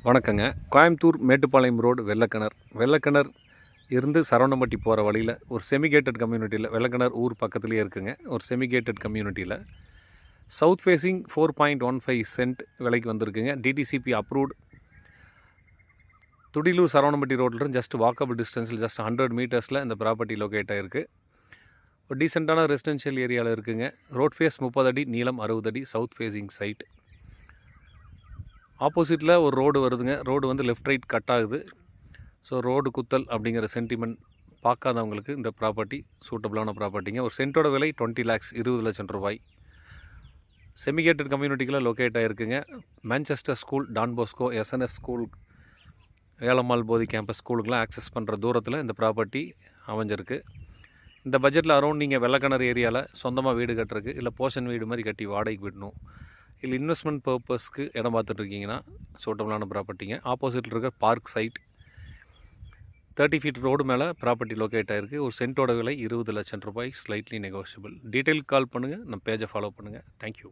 வணக்கங்க. கோயம்புத்தூர் மேட்டுப்பாளையம் ரோடு வெள்ளக்கிணர் இருந்து சரவணம்பட்டி போகிற வழியில் ஒரு செமிகேட்டட் கம்யூனிட்டியில் வெள்ளக்கிணர் ஊர் பக்கத்துலேயே இருக்குங்க. ஒரு செமிகேட்டட் கம்யூனிட்டியில் சவுத் ஃபேஸிங் 4.15 சென்ட் விலைக்கு வந்திருக்குங்க. DTCP approved. துடிலூர் சரவணம்பட்டி ரோட்லேருந்து ஜஸ்ட் வாக்கபிள் டிஸ்டன்ஸில் ஜஸ்ட் 100 மீட்டர்ஸில் இந்த ப்ராப்பர்ட்டி லொக்கேட் ஆகிருக்கு. ஒரு டீசெண்டான ரெசிடென்ஷியல் ஏரியாவில் இருக்குங்க. ரோட் ஃபேஸ் 30 அடி, நீளம் 60 அடி, சவுத் ஃபேஸிங் சைட். ஆப்போசிட்டில் ஒரு ரோடு வருதுங்க. ரோடு வந்து லெஃப்ட் ரைட் கட் ஆகுது. ஸோ ரோடு குத்தல் அப்படிங்கிற சென்டிமெண்ட் பார்க்காதவங்களுக்கு இந்த ப்ராப்பர்ட்டி சூட்டபிளான ப்ராப்பர்ட்டிங்க. ஒரு சென்ட்டோட விலை 20 lakhs, 20 லட்சம் ரூபாய். செமிகேட்டட் கம்யூனிட்டிக்குள்ள லொக்கேட் ஆகிருக்குங்க. Manchester school, Don Bosco, SNS school, Velammal Bodhi campus ஸ்கூலுக்கெலாம் access பண்ணுற தூரத்தில் இந்த ப்ராப்பர்ட்டி அமைஞ்சிருக்கு. இந்த பட்ஜெட்டில் அரௌண்ட் நீங்கள் வெள்ளக்கிணறு ஏரியாவில் சொந்தமாக வீடு கட்டுறதுக்கு இல்லை போர்ஷன் வீடு மாதிரி கட்டி வாடகைக்கு விடணும், இல்லை இன்வெஸ்ட்மெண்ட் பர்பஸ்க்கு இடம் பார்த்துட்ருக்கீங்கன்னா சூட்டபிளான ப்ராப்பர்ட்டிங்க. ஆப்போசிட்டில் இருக்க பார்க் சைட் 30 feet ரோடு மேலே ப்ராப்பர்ட்டி லொக்கேட் ஆகிருக்கு. ஒரு சென்ட்டோட விலை 20 லட்சம் ரூபாய், ஸ்லைட்லி நெகோஷியபிள். டீட்டெயிலுக்கு கால் பண்ணுங்கள், நம்ம பேஜை ஃபாலோ பண்ணுங்கள். தேங்க்யூ.